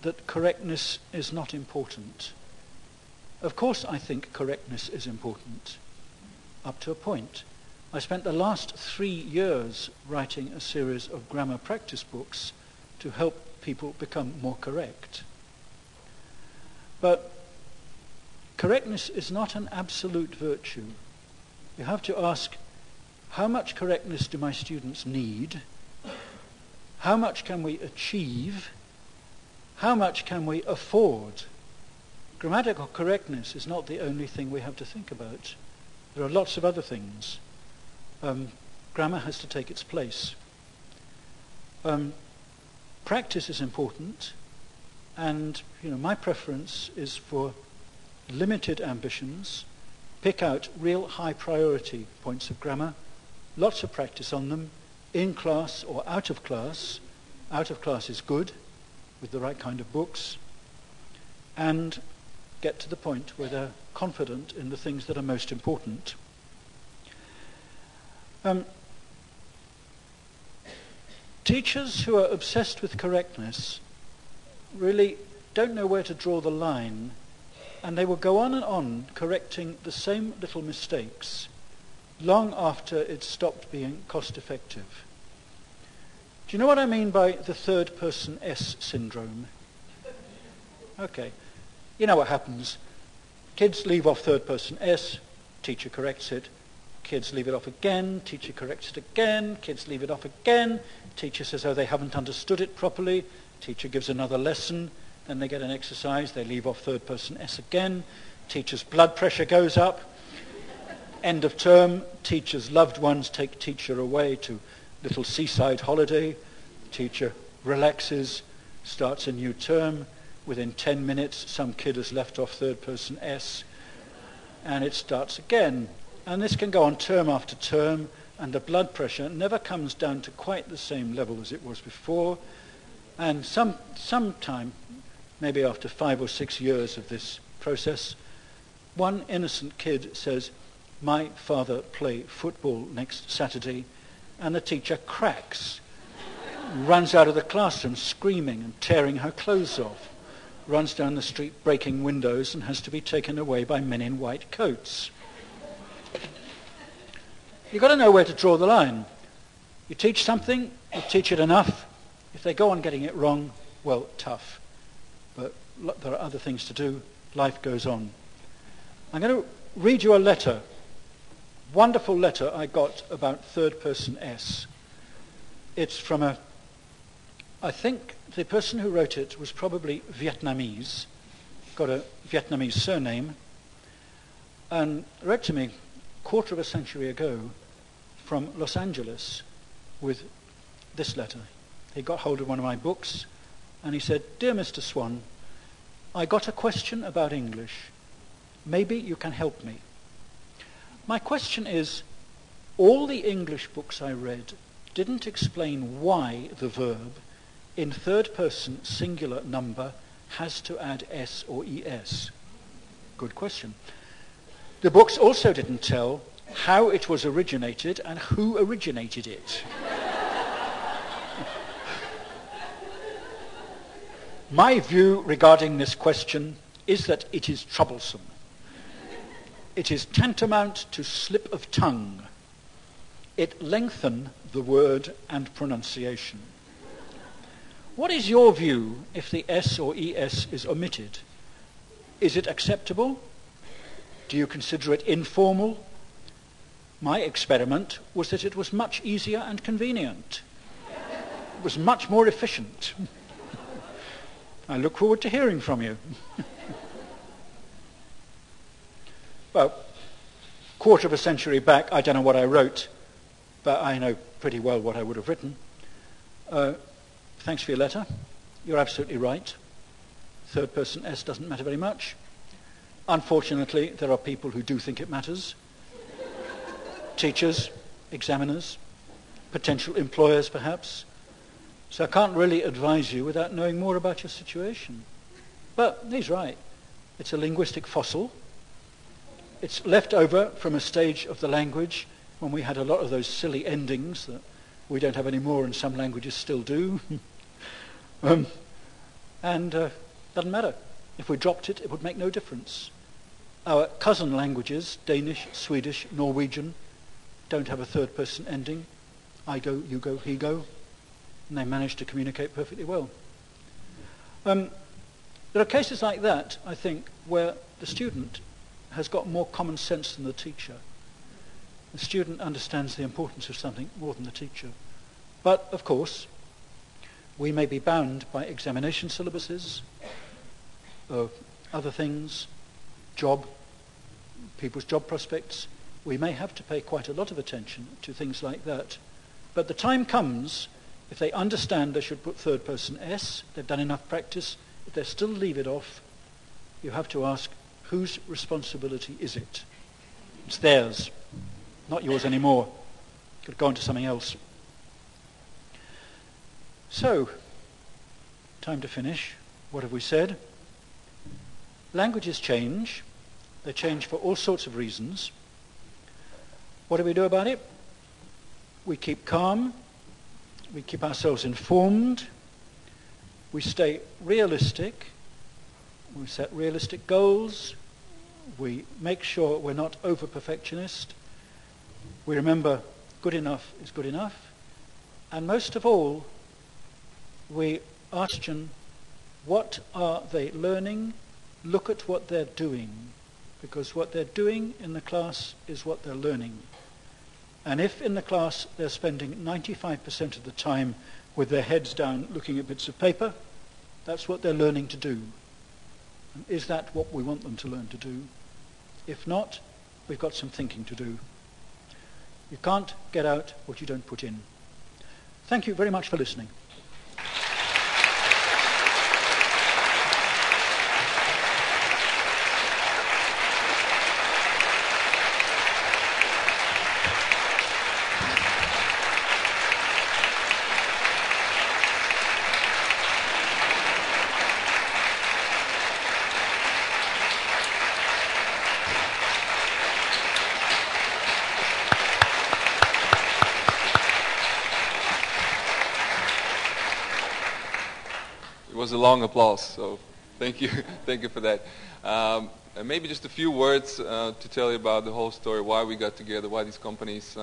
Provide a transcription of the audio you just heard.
that correctness is not important. Of course I think correctness is important, up to a point. I spent the last 3 years writing a series of grammar practice books to help people become more correct. But correctness is not an absolute virtue. You have to ask, how much correctness do my students need? How much can we achieve? How much can we afford? Grammatical correctness is not the only thing we have to think about. There are lots of other things. Grammar has to take its place. Practice is important, and my preference is for limited ambitions. Pick out real high priority points of grammar, lots of practice on them, in class or out of class. Out of class is good, with the right kind of books, and get to the point where they're confident in the things that are most important. Teachers who are obsessed with correctness really don't know where to draw the line, and they will go on and on correcting the same little mistakes long after it's stopped being cost effective. Do you know what I mean by the third person S syndrome? Okay. You know what happens. Kids leave off third person S, teacher corrects it. Kids leave it off again, teacher corrects it again. Kids leave it off again. Teacher says, oh, they haven't understood it properly. Teacher gives another lesson. Then they get an exercise. They leave off third person S again. Teacher's blood pressure goes up. End of term, teacher's loved ones take teacher away to little seaside holiday. Teacher relaxes, starts a new term. Within 10 minutes, some kid has left off third person S, and it starts again. And this can go on term after term, and the blood pressure never comes down to quite the same level as it was before. And sometime, maybe after 5 or 6 years of this process, one innocent kid says, my father play football next Saturday, and the teacher cracks, runs out of the classroom screaming and tearing her clothes off, runs down the street breaking windows and has to be taken away by men in white coats. You've got to know where to draw the line. You teach something, you teach it enough. If they go on getting it wrong, well, tough. But there are other things to do. Life goes on. I'm going to read you a letter. Wonderful letter I got about third person S. It's from I think the person who wrote it was probably Vietnamese, got a Vietnamese surname, and wrote to me a quarter of a century ago from Los Angeles with this letter. He got hold of one of my books and he said, Dear Mr. Swan, I got a question about English. Maybe you can help me. My question is, all the English books I read didn't explain why the verb in third person singular number has to add S or ES. Good question. The books also didn't tell how it was originated and who originated it. My view regarding this question is that it is troublesome. It is tantamount to slip of tongue. It lengthen the word and pronunciation. What is your view if the S or ES is omitted? Is it acceptable? Do you consider it informal? My experiment was that it was much easier and convenient. It was much more efficient. I look forward to hearing from you. Well, quarter of a century back, I don't know what I wrote, but I know pretty well what I would have written. Thanks for your letter. You're absolutely right. Third person S doesn't matter very much. Unfortunately, there are people who do think it matters. Teachers, examiners, potential employers perhaps. So I can't really advise you without knowing more about your situation. But he's right. It's a linguistic fossil. It's left over from a stage of the language when we had a lot of those silly endings that we don't have anymore and some languages still do. And doesn't matter. If we dropped it, it would make no difference. Our cousin languages, Danish, Swedish, Norwegian, don't have a third person ending. I go, you go, he go. And they manage to communicate perfectly well. There are cases like that, I think, where the student has got more common sense than the teacher. The student understands the importance of something more than the teacher. But, of course, we may be bound by examination syllabuses, other things, people's job prospects. We may have to pay quite a lot of attention to things like that. But the time comes, if they understand they should put third person S, they've done enough practice, if they still leave it off, you have to ask, whose responsibility is it? It's theirs, not yours anymore. Could go on to something else. So, time to finish. What have we said? Languages change. They change for all sorts of reasons. What do we do about it? We keep calm. We keep ourselves informed. We stay realistic. We set realistic goals. We make sure we're not over-perfectionist. We remember good enough is good enough. And most of all, we ask, what are they learning? Look at what they're doing. Because what they're doing in the class is what they're learning. And if in the class they're spending 95% of the time with their heads down looking at bits of paper, that's what they're learning to do. And is that what we want them to learn to do? If not, we've got some thinking to do. You can't get out what you don't put in. Thank you very much for listening. It was a long applause, so thank you for that. And maybe just a few words to tell you about the whole story, why we got together, why these companies